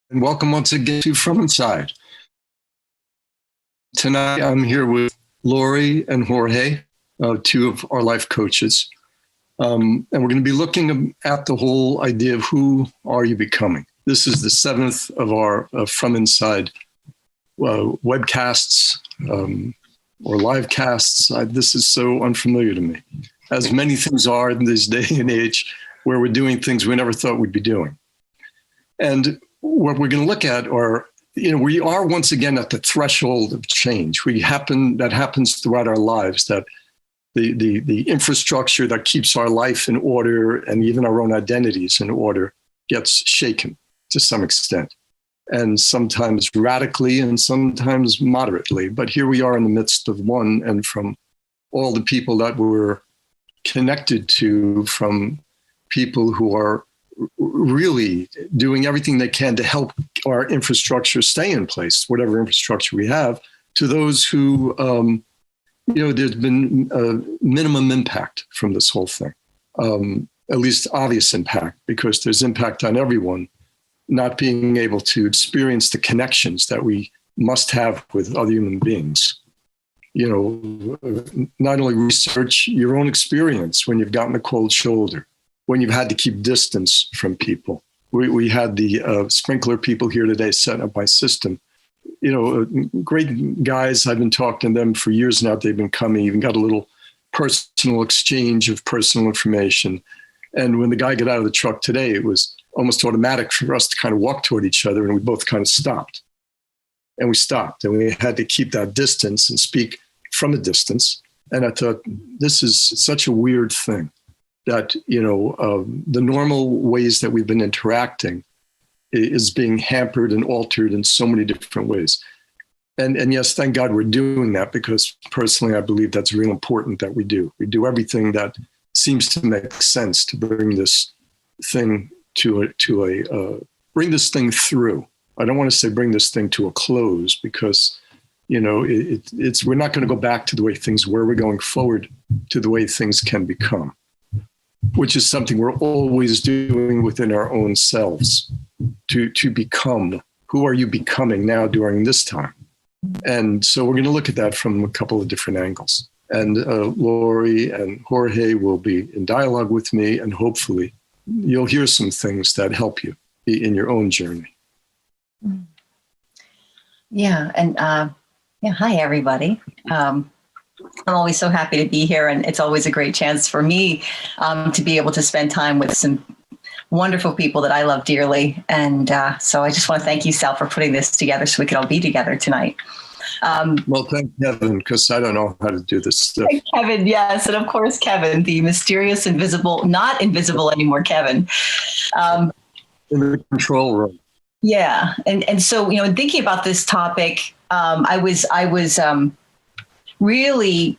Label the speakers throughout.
Speaker 1: And welcome once again to From Inside. Tonight I'm here with Lori and Jorge, two of our life coaches. And we're going to be looking at the whole idea of who are you becoming. This is the seventh of our From Inside webcasts or live casts. This is so unfamiliar to me, as many things are in this day and age where we're doing things we never thought we'd be doing. And what we're going to look at are, we are once again at the threshold of change. That happens throughout our lives, that the infrastructure that keeps our life in order and even our own identities in order gets shaken to some extent, and sometimes radically and sometimes moderately. But here we are in the midst of one, and from all the people that we're connected to, from people who are really doing everything they can to help our infrastructure stay in place, whatever infrastructure we have, to those who, there's been minimum impact from this whole thing, at least obvious impact, because there's impact on everyone not being able to experience the connections that we must have with other human beings. Not only research your own experience when you've gotten a cold shoulder, when you've had to keep distance from people. We had the sprinkler people here today set up my system. Great guys. I've been talking to them for years now. They've been coming, even got a little personal exchange of personal information. And when the guy got out of the truck today, it was almost automatic for us to kind of walk toward each other, and we both kind of stopped. And we stopped, and we had to keep that distance and speak from a distance. And I thought, this is such a weird thing, that, the normal ways that we've been interacting is being hampered and altered in so many different ways. And yes, thank God we're doing that, because personally, I believe that's real important that we do. We do everything that seems to make sense to bring this thing bring this thing through. I don't want to say bring this thing to a close, because, we're not going to go back to the way things were. We're going forward to the way things can become, which is something we're always doing within our own selves, to become. Who are you becoming now during this time? And so we're going to look at that from a couple of different angles. And Lori and Jorge will be in dialogue with me, and hopefully you'll hear some things that help you in your own journey.
Speaker 2: Yeah. And hi, everybody. I'm always so happy to be here, and it's always a great chance for me to be able to spend time with some wonderful people that I love dearly. And so I just want to thank you, Sal, for putting this together so we could all be together tonight.
Speaker 1: Well, thank Kevin, because I don't know how to do this stuff.
Speaker 2: Kevin, yes. And of course, Kevin, the mysterious, invisible, not invisible anymore, Kevin.
Speaker 1: In the control room.
Speaker 2: Yeah. And so, thinking about this topic, I was really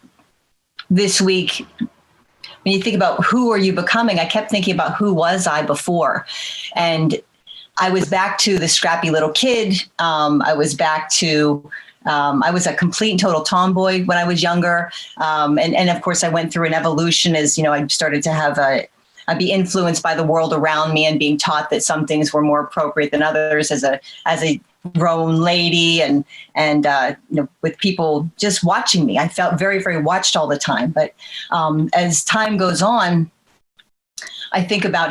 Speaker 2: this week, when you think about who are you becoming, I kept thinking about who was I before. And I was back to the scrappy little kid. I was back to, I was a complete and total tomboy when I was younger. And of course I went through an evolution as, I started to have I'd be influenced by the world around me and being taught that some things were more appropriate than others as a grown lady, and with people just watching me. I felt very, very watched all the time. But as time goes on, I think about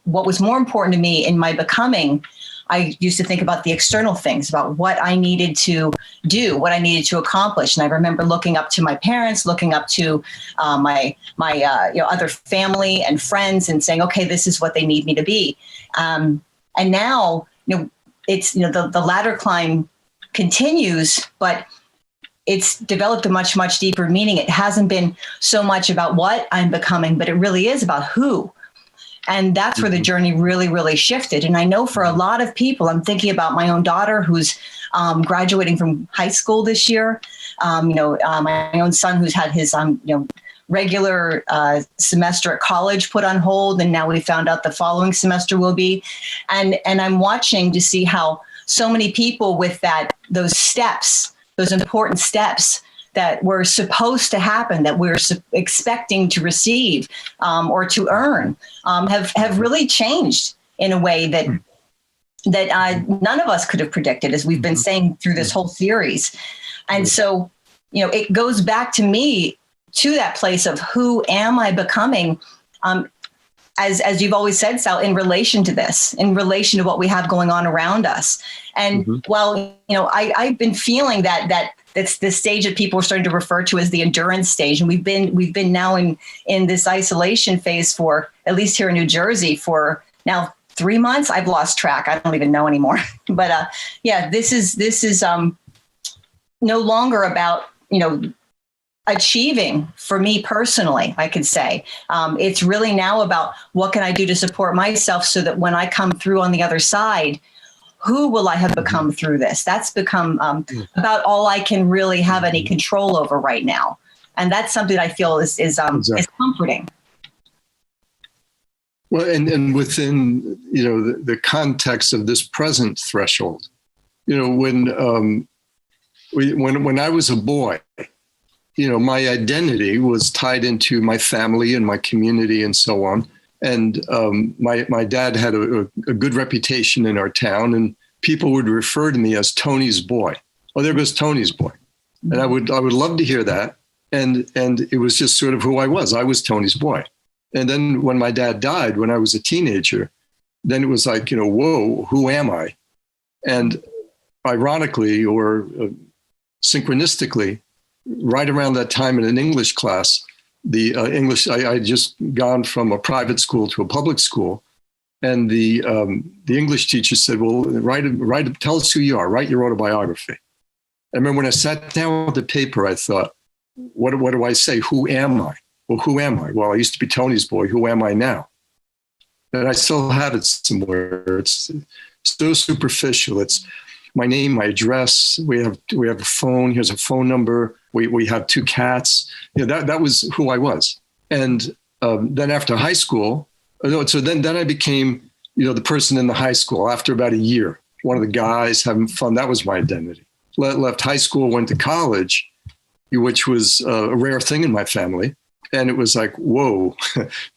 Speaker 2: what was more important to me in my becoming. I used to think about the external things, about what I needed to do, what I needed to accomplish. And I remember looking up to my parents, looking up to my other family and friends, and saying, okay, this is what they need me to be. And now, it's, the ladder climb continues, but it's developed a much, much deeper meaning. It hasn't been so much about what I'm becoming, but it really is about who. And that's where the journey really, really shifted. And I know for a lot of people, I'm thinking about my own daughter who's graduating from high school this year. My own son who's had his, regular semester at college put on hold. And now we found out the following semester will be. And I'm watching to see how so many people with those steps, those important steps that were supposed to happen, that we're expecting to receive or to earn, have really changed in a way that that none of us could have predicted, as we've been saying through this whole series. And so, it goes back to me, to that place of who am I becoming? As you've always said, Sal, in relation to this, in relation to what we have going on around us. And I've been feeling that's the stage that people are starting to refer to as the endurance stage. And we've been now in this isolation phase for, at least here in New Jersey, for now 3 months. I've lost track. I don't even know anymore. But this is no longer about, achieving for me personally, I could say. It's really now about what can I do to support myself so that when I come through on the other side, who will I have become through this? That's become about all I can really have any control over right now. And that's something I feel is comforting.
Speaker 1: Well, and within, the context of this present threshold, when I was a boy, my identity was tied into my family and my community and so on. And my dad had a good reputation in our town, and people would refer to me as Tony's boy. Oh, there goes Tony's boy. And I would love to hear that. And it was just sort of who I was. I was Tony's boy. And then when my dad died, when I was a teenager, then it was like, whoa, who am I? And ironically or synchronistically, right around that time in an English class, the English, I had just gone from a private school to a public school. And the English teacher said, well, tell us who you are, write your autobiography. I remember when I sat down with the paper, I thought, what do I say? Who am I? Well, who am I? Well, I used to be Tony's boy. Who am I now? And I still have it somewhere. It's so superficial. It's my name, my address. We have a phone. Here's a phone number. We have 2 cats. That was who I was. And then after high school, so then I became, the person in the high school after about a year, one of the guys having fun. That was my identity. Left high school, went to college, which was a rare thing in my family. And it was like, whoa,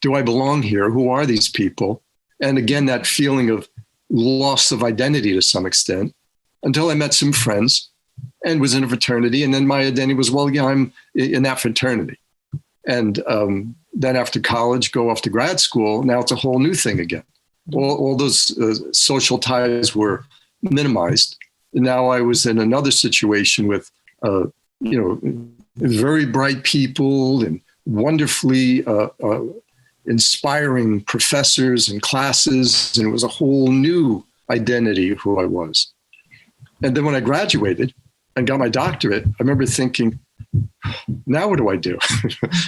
Speaker 1: do I belong here? Who are these people? And again, that feeling of loss of identity to some extent, until I met some friends and was in a fraternity. And then my identity was, well, yeah, I'm in that fraternity. And then after college, go off to grad school. Now it's a whole new thing again. All those social ties were minimized. And now I was in another situation with, very bright people and wonderfully inspiring professors and classes. And it was a whole new identity of who I was. And then when I graduated and got my doctorate, I remember thinking, now what do I do?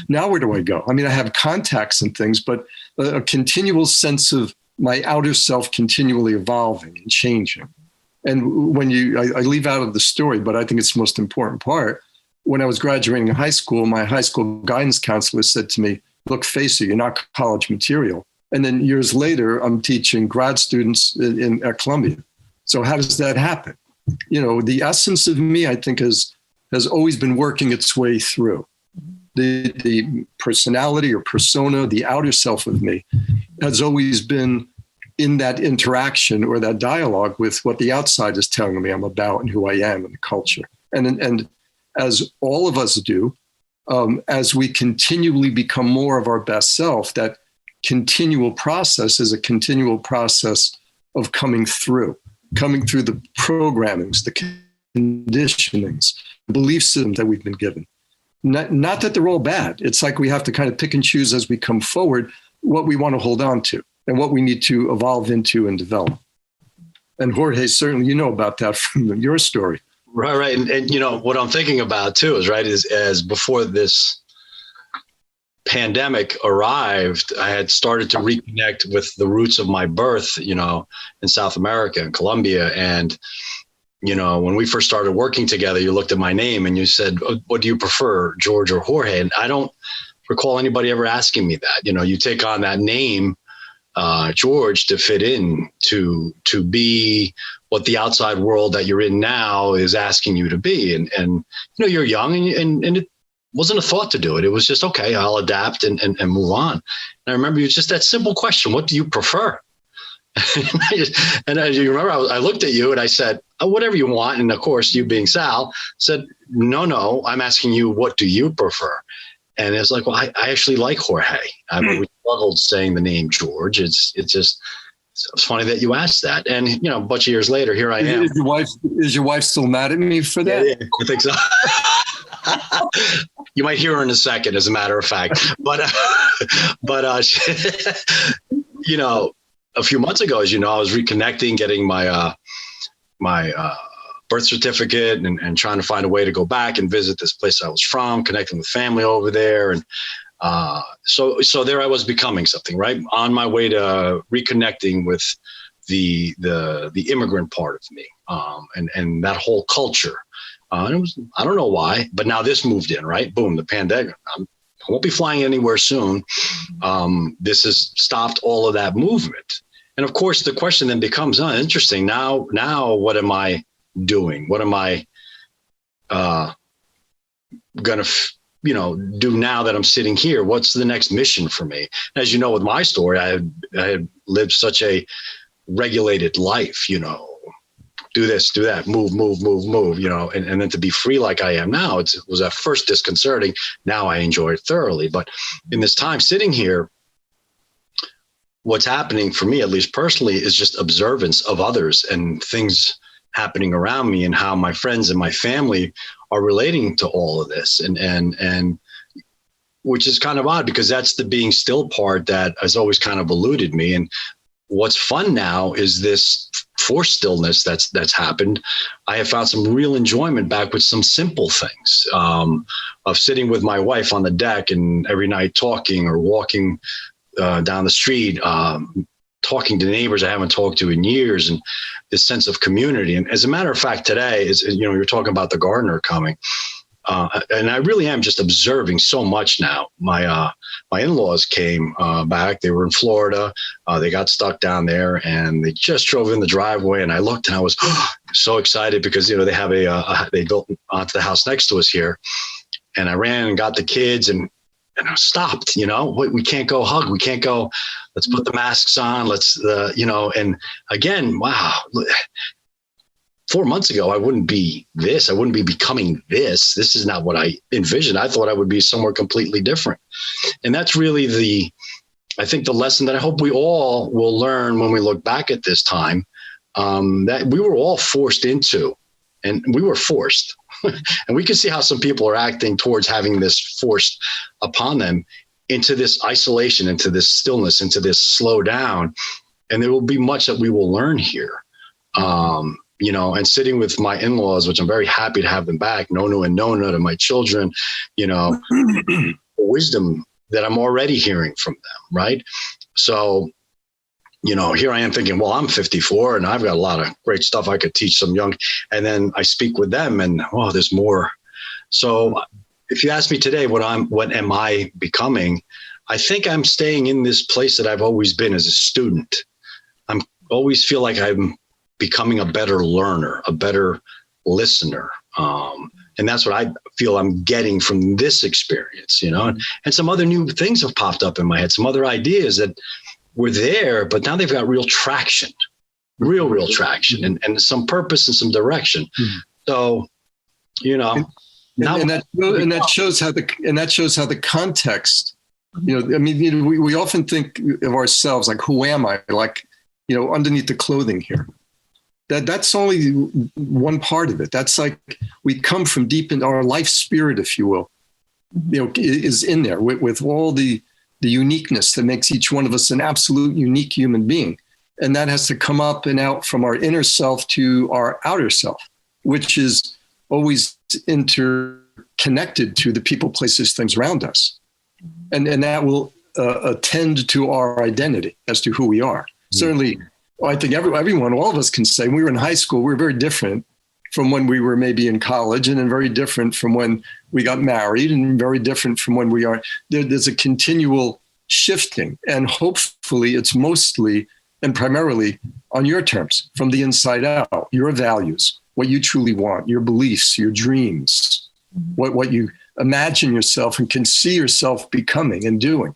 Speaker 1: Now where do I go? I mean, I have contacts and things, but a continual sense of my outer self continually evolving and changing. And when I leave out of the story, but I think it's the most important part. When I was graduating in high school, my high school guidance counselor said to me, look, face it, you're not college material. And then years later, I'm teaching grad students at Columbia. So how does that happen? The essence of me, I think, has always been working its way through. The personality or persona, the outer self of me, has always been in that interaction or that dialogue with what the outside is telling me I'm about and who I am and the culture. And as all of us do, as we continually become more of our best self, that continual process is a continual process of coming through the programmings, the conditionings, the belief system that we've been given. Not that they're all bad. It's like we have to kind of pick and choose as we come forward what we want to hold on to and what we need to evolve into and develop. And Jorge, certainly you know about that from your story.
Speaker 3: Right. And what I'm thinking about too is as before this pandemic arrived, I had started to reconnect with the roots of my birth, in South America and Colombia. And, when we first started working together, you looked at my name and you said, what do you prefer, George or Jorge? And I don't recall anybody ever asking me that. You take on that name, George, to fit in, to be what the outside world that you're in now is asking you to be. And you're young and it wasn't a thought to do it. It was just, okay, I'll adapt and move on. And I remember it's just that simple question. What do you prefer? And as you remember, I looked at you and I said, oh, whatever you want. And of course, you being Sal said, no, I'm asking you, what do you prefer? And it's like, well, I actually like Jorge. I mean, we struggled saying the name George. It's funny that you asked that. And, you know, a bunch of years later, here I am.
Speaker 1: Is your wife still mad at me for that?
Speaker 3: Yeah, I think so. You might hear her in a second, as a matter of fact. But you know, a few months ago, as you know, I was reconnecting, getting my birth certificate and trying to find a way to go back and visit this place I was from, connecting with family over there. And so there I was becoming something, right? On my way to reconnecting with the immigrant part of me, and that whole culture. And it was, I don't know why, but now this moved in, right? Boom, the pandemic. I won't be flying anywhere soon. This has stopped all of that movement. And of course, the question then becomes, interesting. Now, what am I doing? What am I going to, do now that I'm sitting here? What's the next mission for me? As you know, with my story, I had lived such a regulated life, do this, do that, move, and then to be free like I am now, it was at first disconcerting. Now I enjoy it thoroughly. But in this time sitting here, what's happening for me, at least personally, is just observance of others and things happening around me and how my friends and my family are relating to all of this. And which is kind of odd, because that's the being still part that has always kind of eluded me. And what's fun now is this forced stillness that's happened. I have found some real enjoyment back with some simple things, of sitting with my wife on the deck and every night talking, or walking down the street, talking to neighbors I haven't talked to in years, and this sense of community. And as a matter of fact, today is, you're talking about the gardener coming. And I really am just observing so much now. My in-laws came back. They were in Florida. They got stuck down there, and they just drove in the driveway. And I looked, and I was so excited because they have they built onto the house next to us here. And I ran and got the kids, and I stopped. We can't go hug. We can't go. Let's put the masks on. Let's And again, wow. 4 months ago, I wouldn't be this. I wouldn't be becoming this. This is not what I envisioned. I thought I would be somewhere completely different. And that's really I think the lesson that I hope we all will learn when we look back at this time, that we were all forced into, and we were forced. And we can see how some people are acting towards having this forced upon them, into this isolation, into this stillness, into this slow down. And there will be much that we will learn here. And sitting with my in-laws, which I'm very happy to have them back, Nonu and Nona, to my children, wisdom that I'm already hearing from them, right? So, here I am thinking, well, I'm 54 and I've got a lot of great stuff I could teach some young, and then I speak with them and, there's more. So if you ask me today, what am I becoming? I think I'm staying in this place that I've always been as a student. I'm always feel like I'm becoming a better learner, a better listener. And that's what I feel I'm getting from this experience, and some other new things have popped up in my head, some other ideas that were there, but now they've got real traction, real traction, and some purpose and some direction. So,
Speaker 1: that shows how the context, we often think of ourselves like, who am I? Like, underneath the clothing here. That's only one part of it. That's like, we come from deep in our life spirit, if you will, is in there with all the uniqueness that makes each one of us an absolute unique human being. And that has to come up and out from our inner self to our outer self, which is always interconnected to the people, places, things around us. And that will attend to our identity as to who we are. Certainly, I think everyone, all of us can say, when we were in high school, we were very different from when we were maybe in college, and then very different from when we got married, and very different from when we are. There's a continual shifting, and hopefully it's mostly and primarily on your terms, from the inside out, your values, what you truly want, your beliefs, your dreams, what you imagine yourself and can see yourself becoming and doing,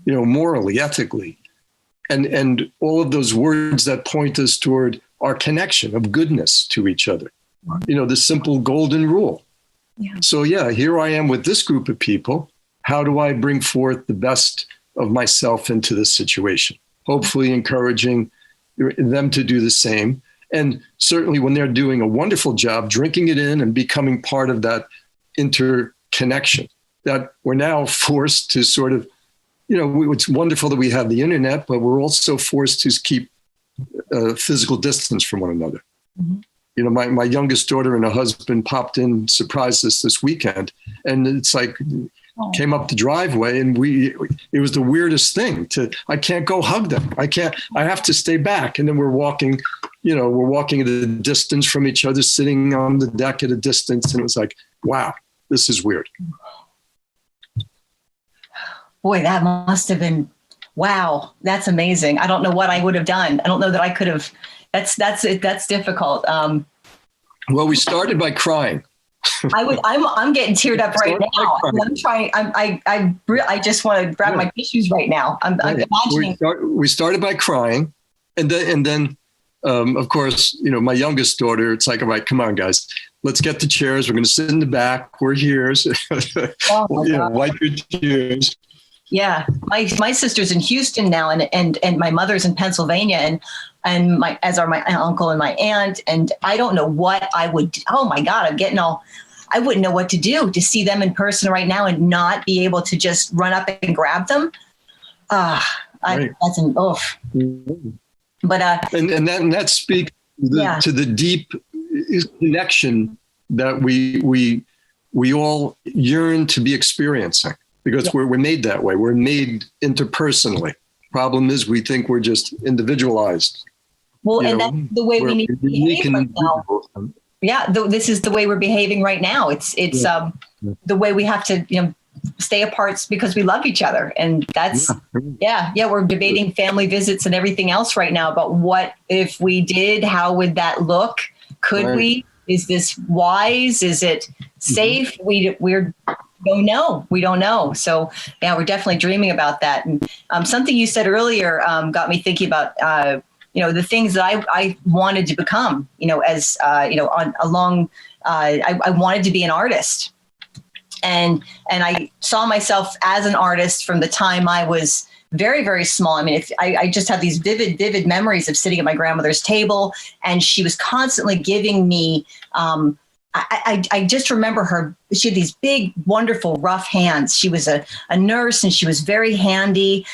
Speaker 1: morally, ethically. and all of those words that point us toward our connection of goodness to each other. The simple golden rule. Yeah. So here I am with this group of people. How do I bring forth the best of myself into this situation? Hopefully encouraging them to do the same. And certainly when they're doing a wonderful job, drinking it in and becoming part of that interconnection that we're now forced to sort of, it's wonderful that we have the internet, but we're also forced to keep physical distance from one another. Mm-hmm. My youngest daughter and her husband popped in, surprised us this weekend. And it's like, came up the driveway and it was the weirdest thing I can't go hug them. I have to stay back. And then we're walking at a distance from each other, sitting on the deck at a distance. And it was like, wow, this is weird.
Speaker 2: Boy, that must have been, wow, that's amazing. I don't know what I would have done. I don't know that I could have, that's difficult.
Speaker 1: Well, we started by crying.
Speaker 2: I'm getting teared up right now. I'm trying. I just want to grab my tissues right now. I'm imagining.
Speaker 1: We started by crying, and then, of course, my youngest daughter. It's like, all right, come on, guys, let's get the chairs. We're going to sit in the back. We're here. So, wipe your tears.
Speaker 2: Yeah, my sister's in Houston now, and my mother's in Pennsylvania, and as are my uncle and my aunt, and I don't know what I would. Oh my God, I wouldn't know what to do to see them in person right now and not be able to just run up and grab them. Right. That's an oof. Mm-hmm. But
Speaker 1: and that speaks to the deep connection that we all yearn to be experiencing. Because we're made that way. We're made interpersonally. Problem is, we think we're just individualized.
Speaker 2: Well, and that's the way we need to behave right now. Yeah, this is the way we're behaving right now. It's the way we have to stay apart because we love each other, and that's we're debating family visits and everything else right now. But what if we did? How would that look? Could we? Is this wise? Is it safe? Mm-hmm. We don't know. So we're definitely dreaming about that. And something you said earlier got me thinking about the things that I wanted to become. I wanted to be an artist, and I saw myself as an artist from the time I was very, very small. I mean, I just have these vivid memories of sitting at my grandmother's table, and she was constantly giving me. I just remember her. She had these big, wonderful, rough hands. She was a nurse, and she was very handy,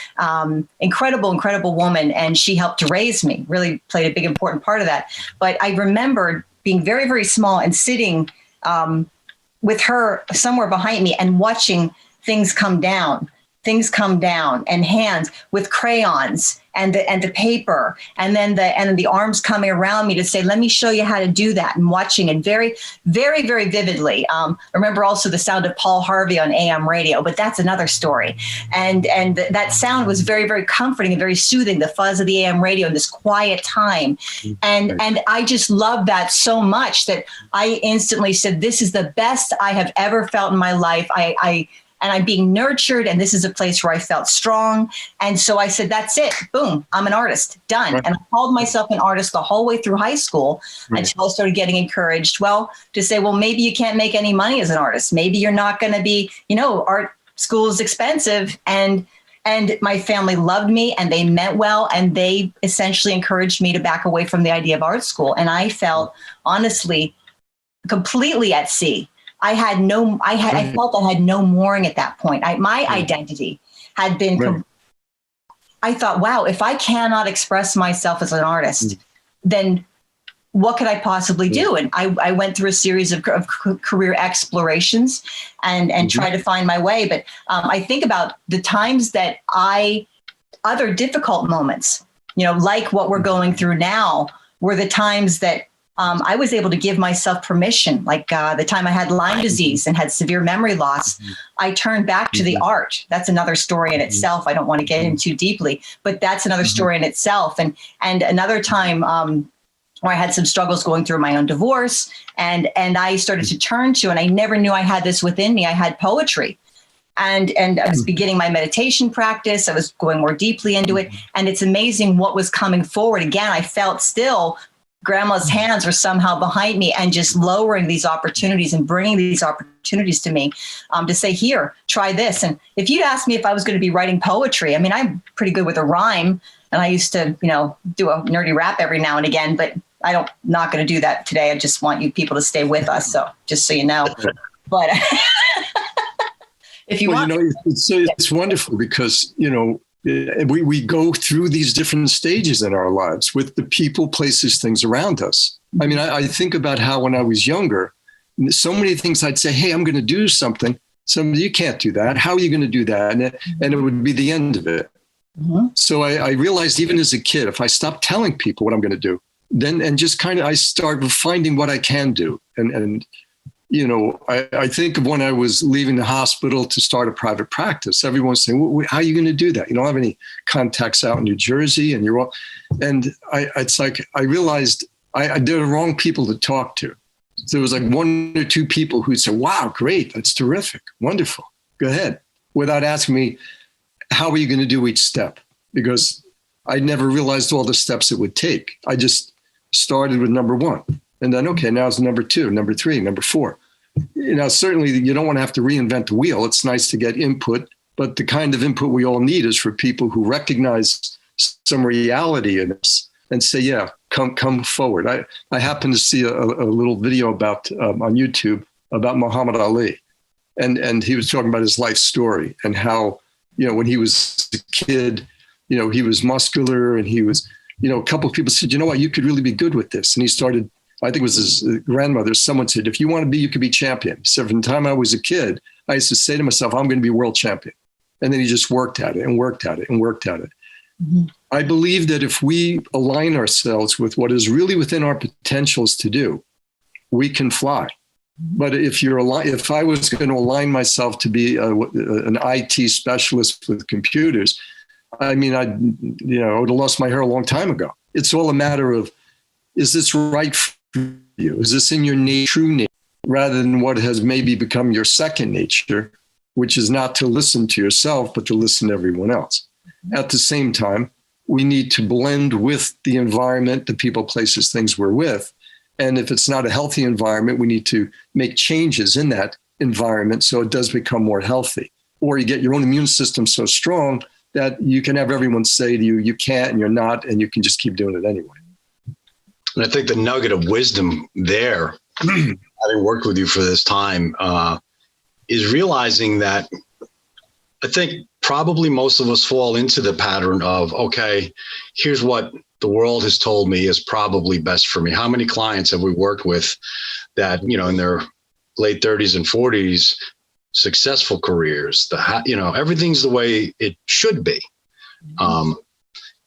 Speaker 2: incredible woman. And she helped to raise me, really played a big, important part of that. But I remember being very, very small and sitting with her somewhere behind me and watching things come down, and hands with crayons and the paper, and then the arms coming around me to say, let me show you how to do that, and watching it very, very, very vividly. I remember also the sound of Paul Harvey on AM radio, but that's another story. And that sound was very, very comforting and very soothing, the fuzz of the AM radio in this quiet time. And I just loved that so much that I instantly said, this is the best I have ever felt in my life. And I'm being nurtured, and this is a place where I felt strong. And so I said, that's it. Boom, I'm an artist. Done. Right. And I called myself an artist the whole way through high school until I started getting encouraged, to say, well, maybe you can't make any money as an artist. Maybe you're not going to be, art school is expensive. And my family loved me, and they meant well, and they essentially encouraged me to back away from the idea of art school. And I felt, honestly, completely at sea. I felt I had no mooring at that point. My identity had been, I thought, wow, if I cannot express myself as an artist, then what could I possibly do? And I went through a series of career explorations and tried to find my way. But I think about the times that other difficult moments, like what we're going through now, were the times that I was able to give myself permission, like the time I had Lyme disease and had severe memory loss. I turned back to the art. That's another story in itself. I don't want to get into deeply, but that's another story in itself. And another time where I had some struggles going through my own divorce, and I started to turn to, and I never knew I had this within me. I had poetry. And I was beginning my meditation practice. I was going more deeply into it. And it's amazing what was coming forward. Again, I felt still grandma's hands were somehow behind me and just lowering these opportunities and bringing these opportunities to me to say, here, try this. And if you'd asked me if I was going to be writing poetry, I mean, I'm pretty good with a rhyme. And I used to, do a nerdy rap every now and again, but not going to do that today. I just want you people to stay with us. So just so you know, but if you want,
Speaker 1: it's wonderful because, we go through these different stages in our lives with the people, places, things around us. I mean, I think about how when I was younger, so many things I'd say, hey, I'm going to do something. Somebody, you can't do that. How are you going to do that? And it would be the end of it. Mm-hmm. So I realized even as a kid, if I stop telling people what I'm going to do, then and just kind of I start finding what I can do. And I think of when I was leaving the hospital to start a private practice, everyone's saying, well, how are you going to do that? You don't have any contacts out in New Jersey and you're all, and it's like, I realized they're the wrong people to talk to. So there was like one or two people who'd say, wow, great. That's terrific. Wonderful. Go ahead. Without asking me, how are you going to do each step? Because I never realized all the steps it would take. I just started with number one. And then, okay, now it's number two, number three, number four. Certainly you don't want to have to reinvent the wheel. It's nice to get input, but the kind of input we all need is for people who recognize some reality in us and say, yeah, come forward. I happened to see a little video about on YouTube about Muhammad Ali. And he was talking about his life story and how, when he was a kid, he was muscular and he was, a couple of people said, you know what, you could really be good with this. And he started, I think it was his grandmother, someone said, if you want to be, you could be champion. He said, from the time I was a kid, I used to say to myself, I'm going to be world champion. And then he just worked at it and worked at it and worked at it. Mm-hmm. I believe that if we align ourselves with what is really within our potentials to do, we can fly. But if I was going to align myself to be an IT specialist with computers, I mean, I would have lost my hair a long time ago. It's all a matter of, is this right for you? Is this in your true nature, rather than what has maybe become your second nature, which is not to listen to yourself, but to listen to everyone else. At the same time, we need to blend with the environment, the people, places, things we're with. And if it's not a healthy environment, we need to make changes in that environment so it does become more healthy. Or you get your own immune system so strong that you can have everyone say to you, you can't and you're not, and you can just keep doing it anyway.
Speaker 3: And I think the nugget of wisdom there, having worked with you for this time, is realizing that I think probably most of us fall into the pattern of, okay, here's what the world has told me is probably best for me. How many clients have we worked with that, in their late 30s and 40s, successful careers, everything's the way it should be.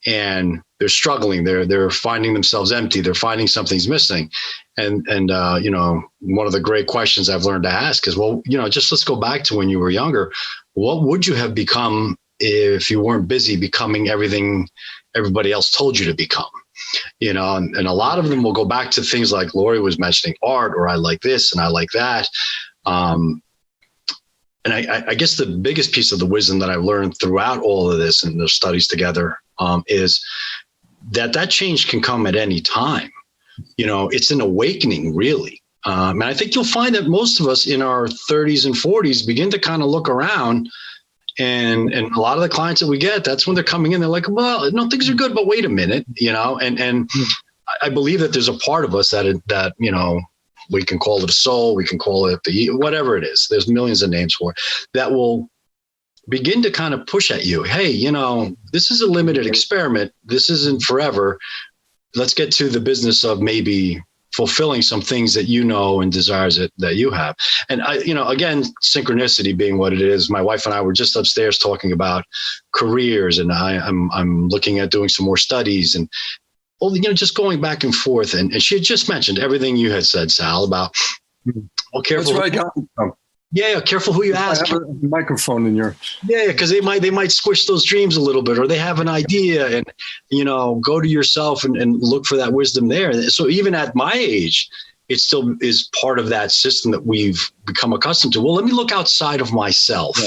Speaker 3: And they're struggling. They're finding themselves empty. They're finding something's missing. And one of the great questions I've learned to ask is, well, just let's go back to when you were younger. What would you have become if you weren't busy becoming everything everybody else told you to become? And a lot of them will go back to things like Lori was mentioning, art, or I like this and I like that. And I guess the biggest piece of the wisdom that I've learned throughout all of this and the studies together is that change can come at any time. It's an awakening, really. And I think you'll find that most of us in our 30s and 40s begin to kind of look around, and a lot of the clients that we get, that's when they're coming in. They're like, well, no, things are good, but wait a minute, and I believe that there's a part of us that we can call it a soul, we can call it whatever it is. There's millions of names for it that will begin to kind of push at you. Hey, this is a limited experiment. This isn't forever. Let's get to the business of maybe fulfilling some things that and desires that you have. And again, synchronicity being what it is. My wife and I were just upstairs talking about careers, and I'm looking at doing some more studies and just going back and forth. And she had just mentioned everything you had said, Sal, about careful.
Speaker 1: That's where I got it from.
Speaker 3: Yeah, careful who you ask.
Speaker 1: I have a microphone in your.
Speaker 3: Yeah, because they might squish those dreams a little bit, or they have an idea, and go to yourself and look for that wisdom there. So even at my age, it still is part of that system that we've become accustomed to. Well, let me look outside of myself.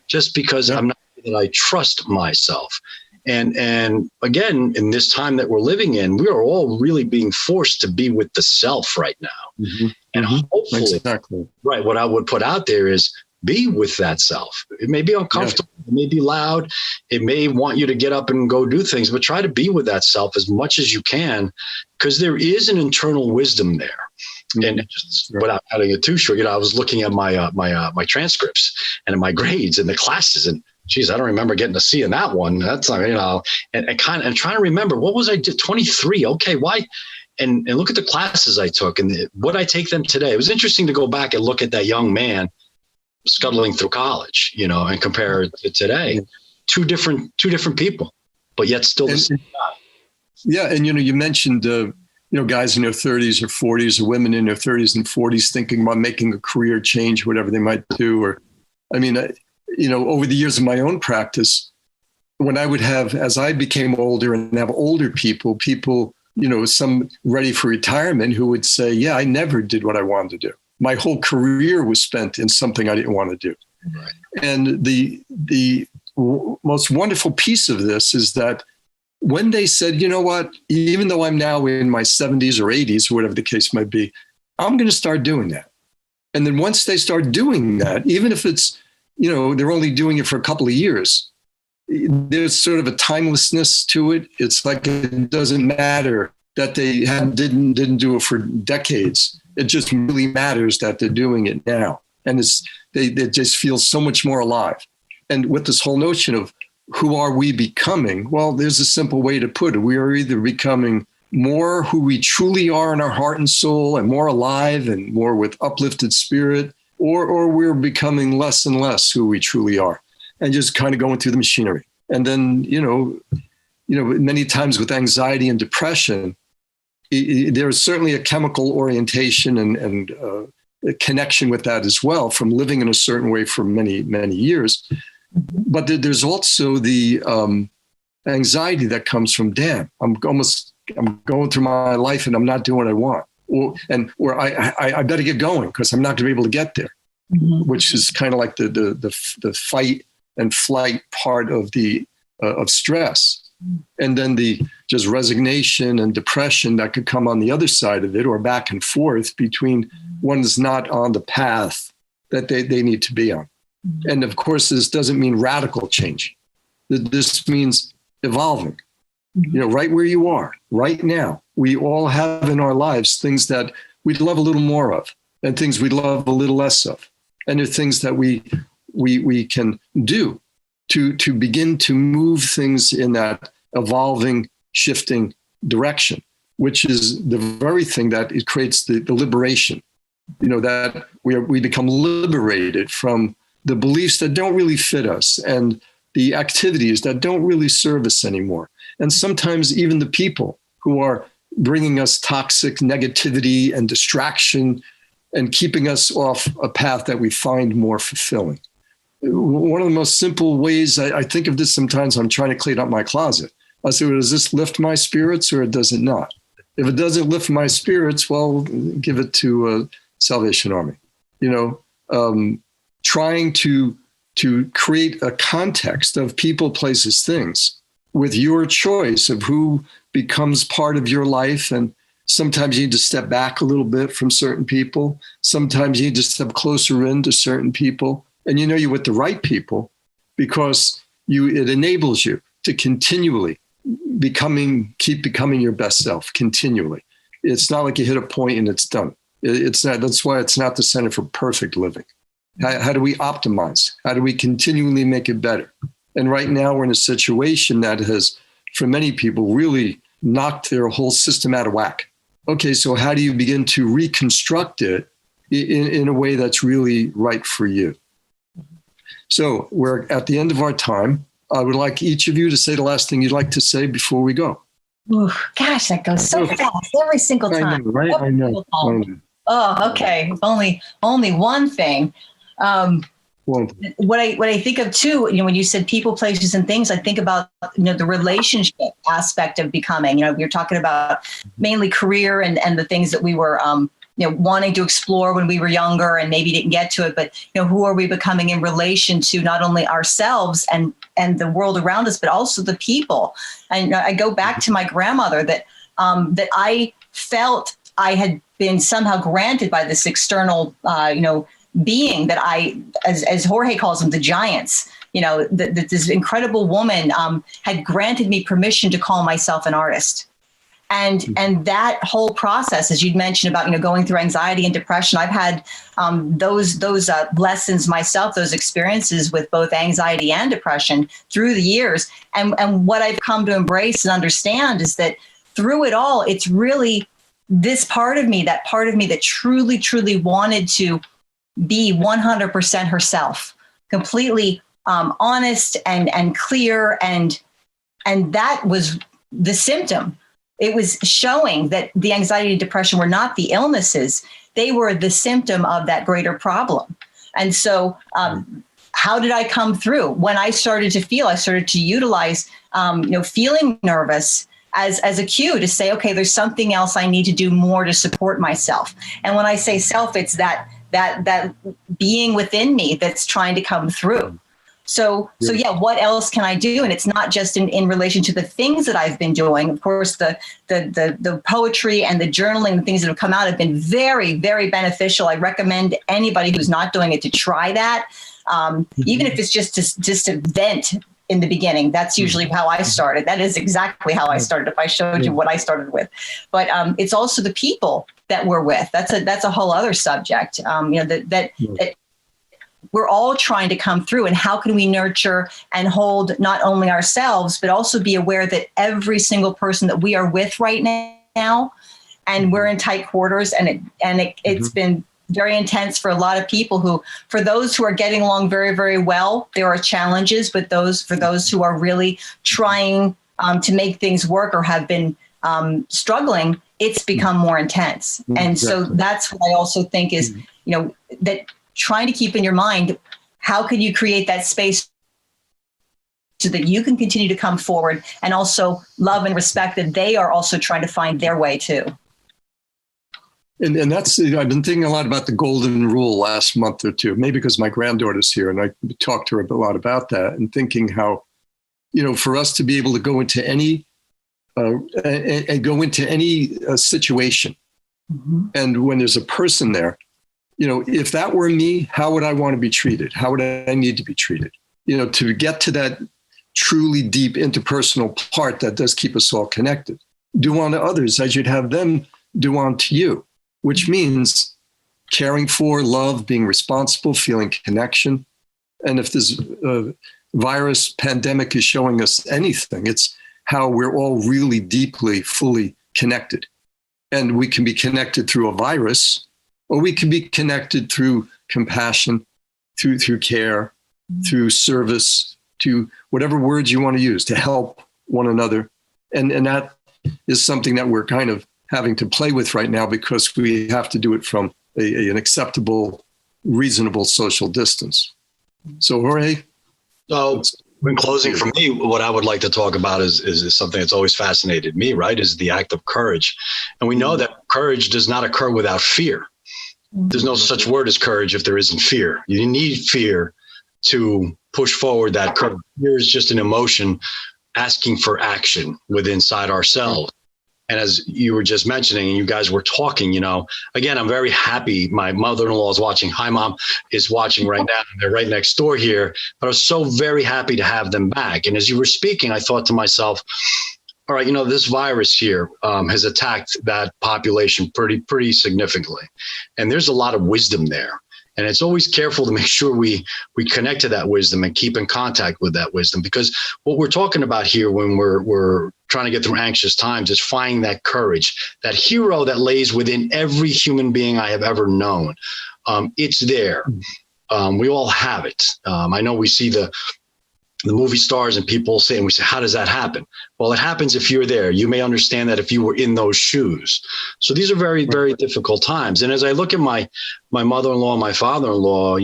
Speaker 3: just because I'm not that I trust myself. And again, in this time that we're living in, we are all really being forced to be with the self right now.
Speaker 1: Mm-hmm.
Speaker 3: And hopefully,
Speaker 1: exactly.
Speaker 3: Right, what I would put out there is be with that self. It may be uncomfortable, it may be loud, it may want you to get up and go do things, but try to be with that self as much as you can, because there is an internal wisdom there. And just without cutting it too short, I was looking at my my transcripts and my grades and the classes, and geez, I don't remember getting a C in that one. That's not, and trying to remember, what was I did? 23. Okay, why? And look at the classes I took and would I take them today? It was interesting to go back and look at that young man scuttling through college, and compare it to today. Two different people, but yet still the same guy.
Speaker 1: Yeah, and you mentioned guys in their 30s or 40s, or women in their 30s and 40s thinking about making a career change, whatever they might do. Or, over the years of my own practice, when I would have, as I became older and have older people, some ready for retirement who would say, yeah, I never did what I wanted to do. My whole career was spent in something I didn't want to do.
Speaker 3: Right.
Speaker 1: And the most wonderful piece of this is that when they said, you know what, even though I'm now in my 70s or 80s, or whatever the case might be, I'm going to start doing that. And then once they start doing that, even if it's, they're only doing it for a couple of years, there's sort of a timelessness to it. It's like it doesn't matter that they didn't do it for decades. It just really matters that they're doing it now. And they just feel so much more alive. And with this whole notion of who are we becoming? Well, there's a simple way to put it. We are either becoming more who we truly are in our heart and soul and more alive and more with uplifted spirit, or we're becoming less and less who we truly are and just kind of going through the machinery. And then, many times with anxiety and depression, there's certainly a chemical orientation and a connection with that as well from living in a certain way for many, many years. But there's also the anxiety that comes from, damn, I'm going through my life and I'm not doing what I want. Or I better get going because I'm not going to be able to get there, which is kind of like the fight and flight part of of stress. And then the just resignation and depression that could come on the other side of it, or back and forth between one's not on the path that they need to be on. And of course, this doesn't mean radical change. This means evolving, right where you are right now. We all have in our lives things that we'd love a little more of and things we'd love a little less of. And there are things that we can do to begin to move things in that evolving, shifting direction, which is the very thing that it creates the liberation, that we become liberated from the beliefs that don't really fit us and the activities that don't really serve us anymore. And sometimes even the people who are bringing us toxic negativity and distraction and keeping us off a path that we find more fulfilling. One of the most simple ways I think of this sometimes, I'm trying to clean up my closet. I say, well, does this lift my spirits or does it not? If it doesn't lift my spirits, well, give it to Salvation Army. Trying to create a context of people, places, things with your choice of who becomes part of your life. And sometimes you need to step back a little bit from certain people. Sometimes you need to step closer into certain people. And you're with the right people because it enables you to continually keep becoming your best self continually. It's not like you hit a point and it's done. It's not. That's why it's not the center for perfect living. How do we optimize? How do we continually make it better? And right now we're in a situation that has, for many people, really knocked their whole system out of whack. Okay, so how do you begin to reconstruct it in a way that's really right for you? So we're at the end of our time. I would like each of you to say the last thing you'd like to say before we go.
Speaker 2: Ooh, gosh, that goes so fast every single time.
Speaker 1: I know, right? I know.
Speaker 2: Oh, okay. Only one thing. What I think of too, when you said people, places, and things, I think about the relationship aspect of becoming. We were talking about mainly career and the things that we were wanting to explore when we were younger and maybe didn't get to it, but, who are we becoming in relation to not only ourselves and the world around us, but also the people. And I go back to my grandmother that I felt I had been somehow granted by this external, being that as Jorge calls them, the giants, that this incredible woman had granted me permission to call myself an artist. And that whole process, as you'd mentioned about, going through anxiety and depression, I've had those lessons myself, those experiences with both anxiety and depression through the years. And what I've come to embrace and understand is that through it all, it's really this part of me that truly, truly wanted to be 100% herself, completely honest and clear. And that was the symptom. It was showing that the anxiety and depression were not the illnesses. They were the symptom of that greater problem. And so how did I come through? When I started to utilize, feeling nervous as a cue to say, okay, there's something else I need to do more to support myself. And when I say self, it's that being within me that's trying to come through. So yeah, what else can I do? And it's not just in relation to the things that I've been doing. Of course, the poetry and the journaling, the things that have come out have been very, very beneficial. I recommend anybody who's not doing it to try that. Even if it's just to vent in the beginning. That's usually how I started. That is exactly how I started, if I showed you what I started with. But it's also the people that we're with. That's a whole other subject. That we're all trying to come through, and how can we nurture and hold not only ourselves, but also be aware that every single person that we are with right now, and we're in tight quarters, and it's been very intense for a lot of people for those who are getting along very, very well, there are challenges, but for those who are really trying to make things work or have been struggling, it's become more intense. And so that's what I also think is, that trying to keep in your mind, how can you create that space so that you can continue to come forward and also love and respect that they are also trying to find their way too.
Speaker 1: And that's, I've been thinking a lot about the golden rule last month or two, maybe because my granddaughter's here and I talked to her a lot about that, and thinking how, for us to be able to go into any situation, and when there's a person there, if that were me, how would I want to be treated? How would I need to be treated? To get to that truly deep interpersonal part that does keep us all connected. Do unto others as you'd have them do unto you, which means caring for, love, being responsible, feeling connection. And if this virus pandemic is showing us anything, it's how we're all really deeply, fully connected. And we can be connected through a virus, or we can be connected through compassion, through care, through service, to whatever words you want to use to help one another. And that is something that we're kind of having to play with right now, because we have to do it from an acceptable, reasonable social distance. So, Jorge?
Speaker 3: So, in closing, for me, what I would like to talk about is something that's always fascinated me, right? Is the act of courage. And we know that courage does not occur without fear. There's no such word as courage if there isn't fear. You need fear to push forward that courage. Fear is just an emotion asking for action within inside ourselves. And as you were just mentioning, and you guys were talking, again, I'm very happy. My mother-in-law is watching. Hi, Mom, is watching right now. They're right next door here. But I was so very happy to have them back. And as you were speaking, I thought to myself, all right, this virus here has attacked that population pretty significantly. And there's a lot of wisdom there. And it's always careful to make sure we connect to that wisdom and keep in contact with that wisdom, because what we're talking about here when we're trying to get through anxious times is finding that courage, that hero that lays within every human being I have ever known. It's there. We all have it. I know we see the movie stars and people say, and we say, how does that happen? Well, it happens if you're there. You may understand that if you were in those shoes. So these are very, very difficult times. And as I look at my mother-in-law, my father-in-law,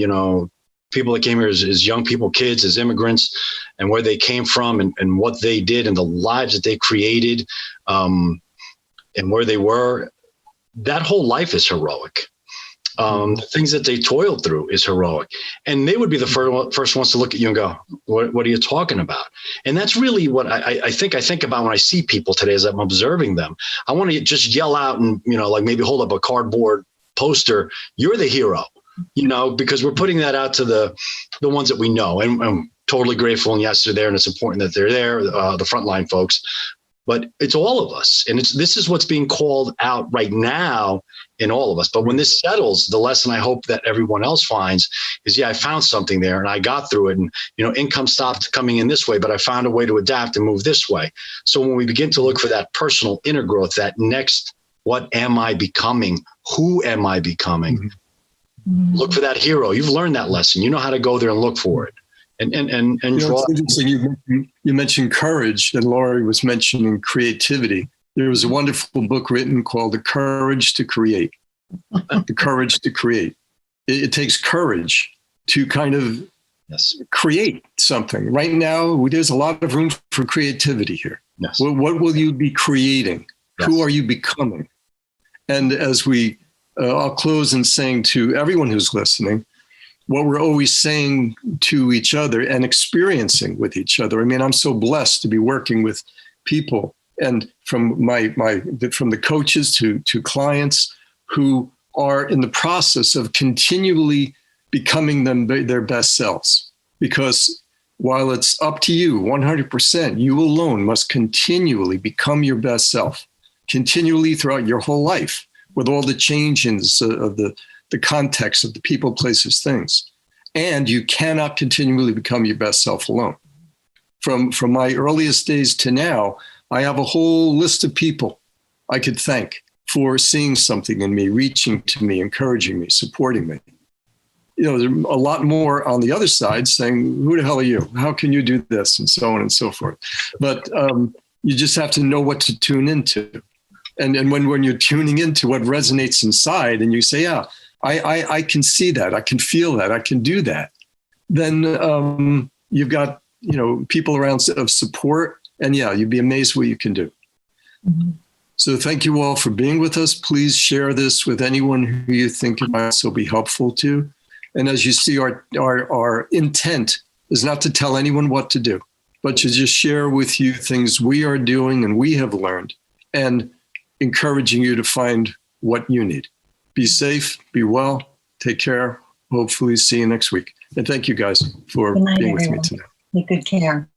Speaker 3: people that came here as young people, kids, as immigrants, and where they came from and what they did and the lives that they created, and where they were, that whole life is heroic. The things that they toiled through is heroic. And they would be the first ones to look at you and go, what are you talking about? And that's really what I think about when I see people today as I'm observing them. I want to just yell out and, like maybe hold up a cardboard poster. You're the hero, because we're putting that out to the ones that we know. And I'm totally grateful. And yes, they're there. And it's important that they're there, the frontline folks. But it's all of us. And this is what's being called out right now in all of us. But when this settles, the lesson I hope that everyone else finds is, I found something there and I got through it. And, income stopped coming in this way, but I found a way to adapt and move this way. So when we begin to look for that personal inner growth, that next, what am I becoming? Who am I becoming? Mm-hmm. Look for that hero. You've learned that lesson. You know how to go there and look for it. And draw.
Speaker 1: It's interesting. You mentioned courage, and Laurie was mentioning creativity. There was a wonderful book written called The Courage to Create. The Courage to Create. It takes courage to kind of create something. Right now, there's a lot of room for creativity here.
Speaker 3: Yes.
Speaker 1: What will you be creating? Yes. Who are you becoming? And as I'll close in saying to everyone who's listening, what we're always saying to each other and experiencing with each other. I mean, I'm so blessed to be working with people, and from from the coaches to clients who are in the process of continually becoming their best selves. Because while it's up to you 100%, you alone must continually become your best self, continually throughout your whole life, with all the changes of the context of the people, places, things. And you cannot continually become your best self alone. From my earliest days to now, I have a whole list of people I could thank for seeing something in me, reaching to me, encouraging me, supporting me. There's a lot more on the other side saying, who the hell are you? How can you do this? And so on and so forth. But you just have to know what to tune into. And when you're tuning into what resonates inside and you say, yeah, I can see that, I can feel that, I can do that, then you've got, people around of support, and you'd be amazed what you can do. Mm-hmm. So thank you all for being with us. Please share this with anyone who you think it might also be helpful to. And as you see, our intent is not to tell anyone what to do, but to just share with you things we are doing and we have learned, and encouraging you to find what you need. Be safe, be well, take care. Hopefully see you next week. And thank you guys for being with me tonight.
Speaker 2: Take good care.